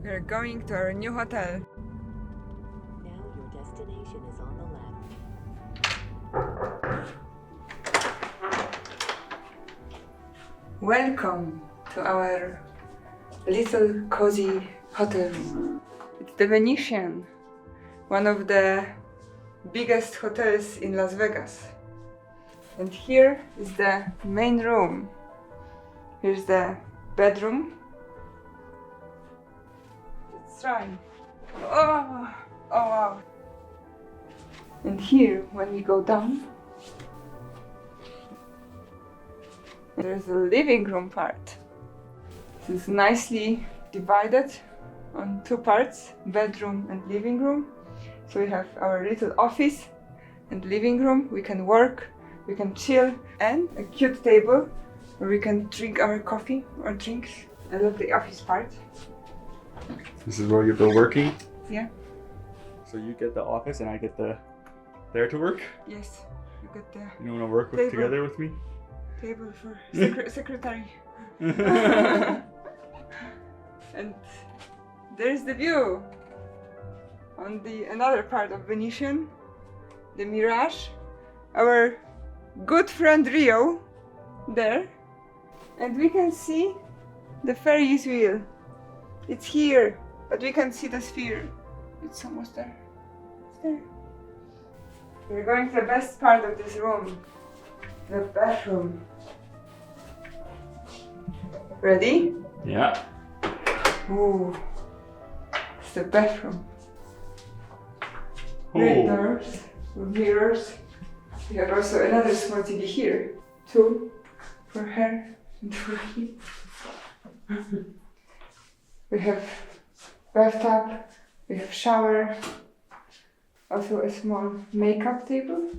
We're going to our new hotel. Now your destination is on the left. Welcome to our little cozy hotel. It's the Venetian, one of the biggest hotels in Las Vegas. And here is the main room. Here's the bedroom. It's right. Oh wow. And here, when we go down, there's a living room part. This is nicely divided on two parts, bedroom and living room. So we have our little office and living room. We can work, we can chill, and a cute table where we can drink our coffee or drinks. I love the office part. This is where you've been working? Yeah. So you get the office and I get the there to work? Yes. You got the You want to work with, together with me? table for secretary. And there's the view on the another part of Venetian, the Mirage. Our good friend Rio there, and we can see the Ferris wheel. It's here, but we can see the sphere. It's almost there. It's there. We're going to the best part of this room, the bathroom. Ready? Yeah. Ooh, it's the bathroom. Great doors with mirrors. We have also another small TV here, two for her and for him. We have bathtub, we have shower, also a small makeup table.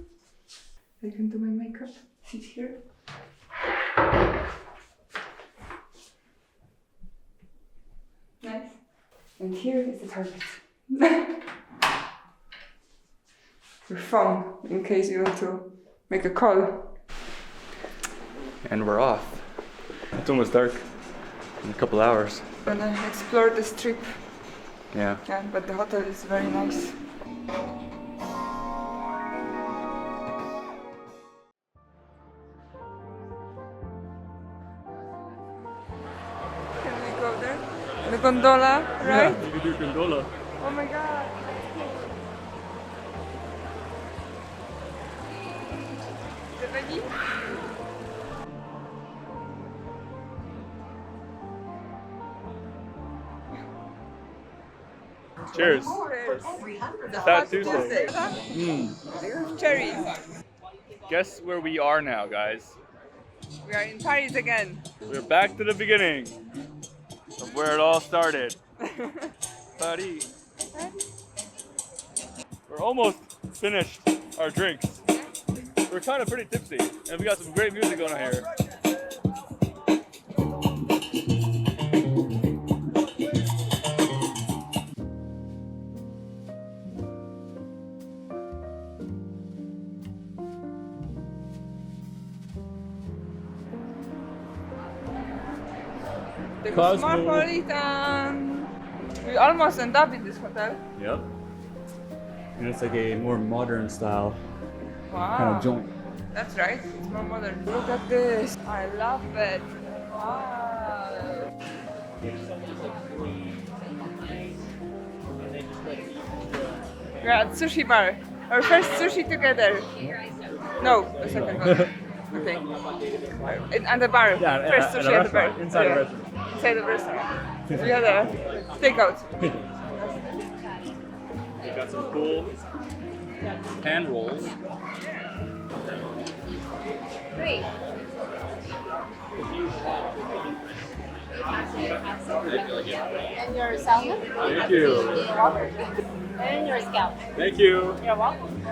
I can do my makeup, sit here. Nice. And here is the toilet. Your phone, in case you want to make a call. And we're off. It's almost dark in a couple hours. Gonna explore the strip. Yeah. Yeah, but the hotel is very nice. Can we go there? The gondola, right? Yeah, you can do gondola. Oh my god. The Venue? Cheers. Cheers. Fat Tuesday. Cherries. Guess where we are now, guys? We are in Paris again. We're back to the beginning of where it all started. Paris. We're almost finished our drinks. We're kind of pretty tipsy, and we got some great music going on here. The Cosmo. Cosmopolitan. We almost end up in this hotel. Yep. And it's like a more modern style Wow. kind of joint. That's right. It's more modern. Look at this. I love it. Wow. We're at sushi bar. Our first sushi together. No, the second one. Okay. And the bar. Yeah, first at sushi a at the bar. restaurant, inside a Yeah. restaurant. Inside the restaurant. We had a takeout. We got some cool hand rolls. Great. And your salmon? Thank you. You're welcome. And your scalp. Thank you. You're welcome.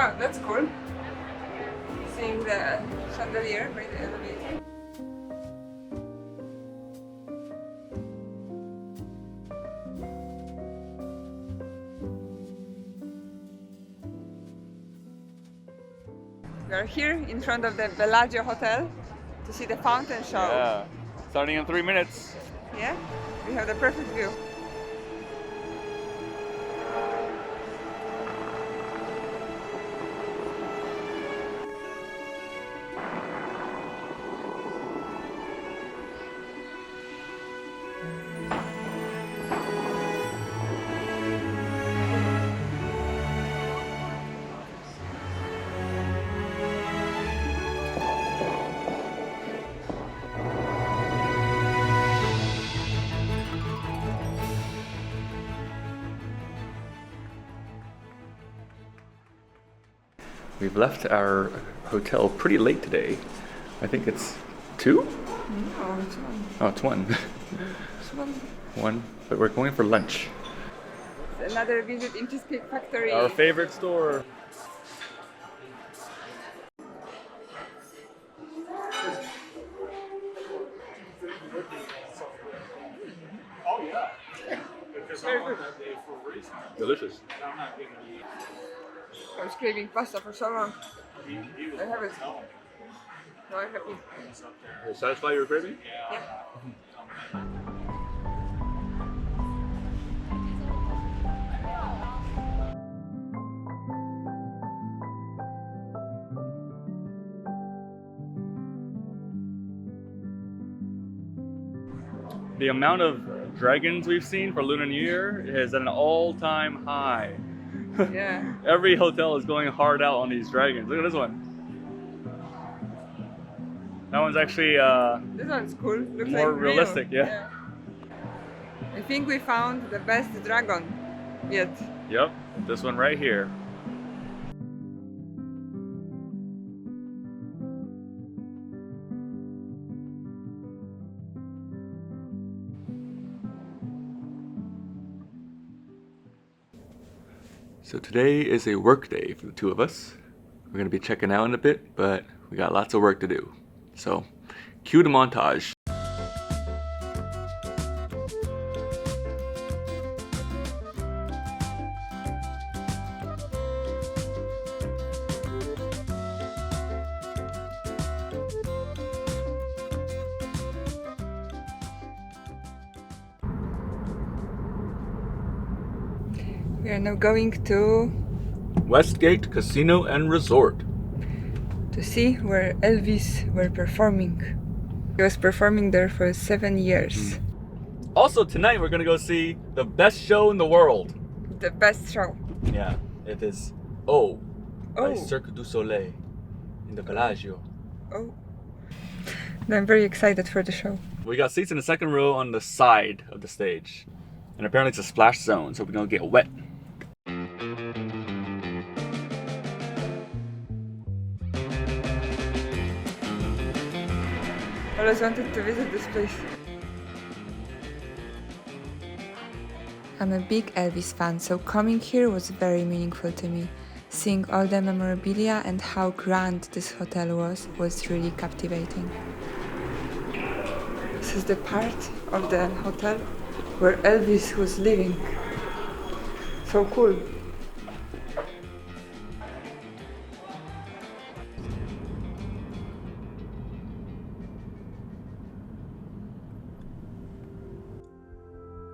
Oh, that's cool. Seeing the chandelier by the elevator. We are here in front of the Bellagio Hotel to see the fountain show. Yeah. Starting in 3 minutes. Yeah? We have the perfect view. We've left our hotel pretty late today. I think it's 2? Oh, it's one. Oh, it's 1. It's one. 1. But we're going for lunch. Another visit in Cheesecake Factory. Our favorite store. Delicious. I was craving pasta for so long. I have it. Now I'm happy. Will satisfy your craving? Yeah. The amount of dragons we've seen for Lunar New Year is at an all-time high. Yeah. Every hotel is going hard out on these dragons. Look at this one. That one's actually This one's cool. Looks more like real. realistic, yeah. I think we found the best dragon yet. Yep, this one right here. So today is a work day for the two of us. We're gonna be checking out in a bit, but we got lots of work to do. So, cue the montage. We are now going to Westgate Casino and Resort. see where Elvis were performing. He was performing there for 7 years. Also tonight we're gonna go see the best show in the world. The best show. Yeah, it is Oh by Oh. Cirque du Soleil in the Bellagio. Oh. I'm very excited for the show. We got seats in the second row on the side of the stage. And apparently it's a splash zone, so we're gonna get wet. I always wanted to visit this place. I'm a big Elvis fan, so coming here was very meaningful to me. Seeing all the memorabilia and how grand this hotel was really captivating. This is the part of the hotel where Elvis was living. So cool.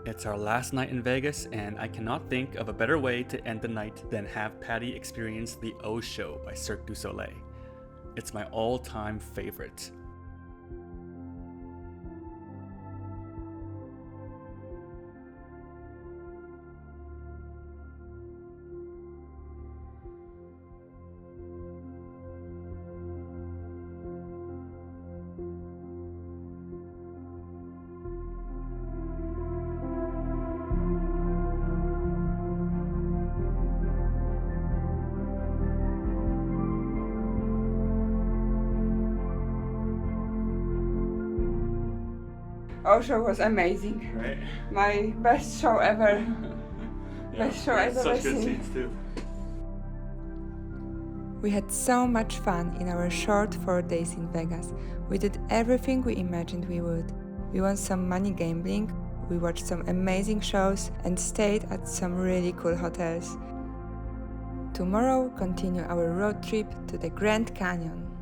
It's our last night in Vegas, and I cannot think of a better way to end the night than have Patty experience the O Show by Cirque du Soleil. It's my all-time favorite. Our show was amazing. Right? My best show ever. Best show I've ever Such good seen. seats too. We had so much fun in our short 4 days in Vegas. We did everything we imagined we would. We won some money gambling, we watched some amazing shows and stayed at some really cool hotels. tomorrow continue our road trip to the Grand Canyon.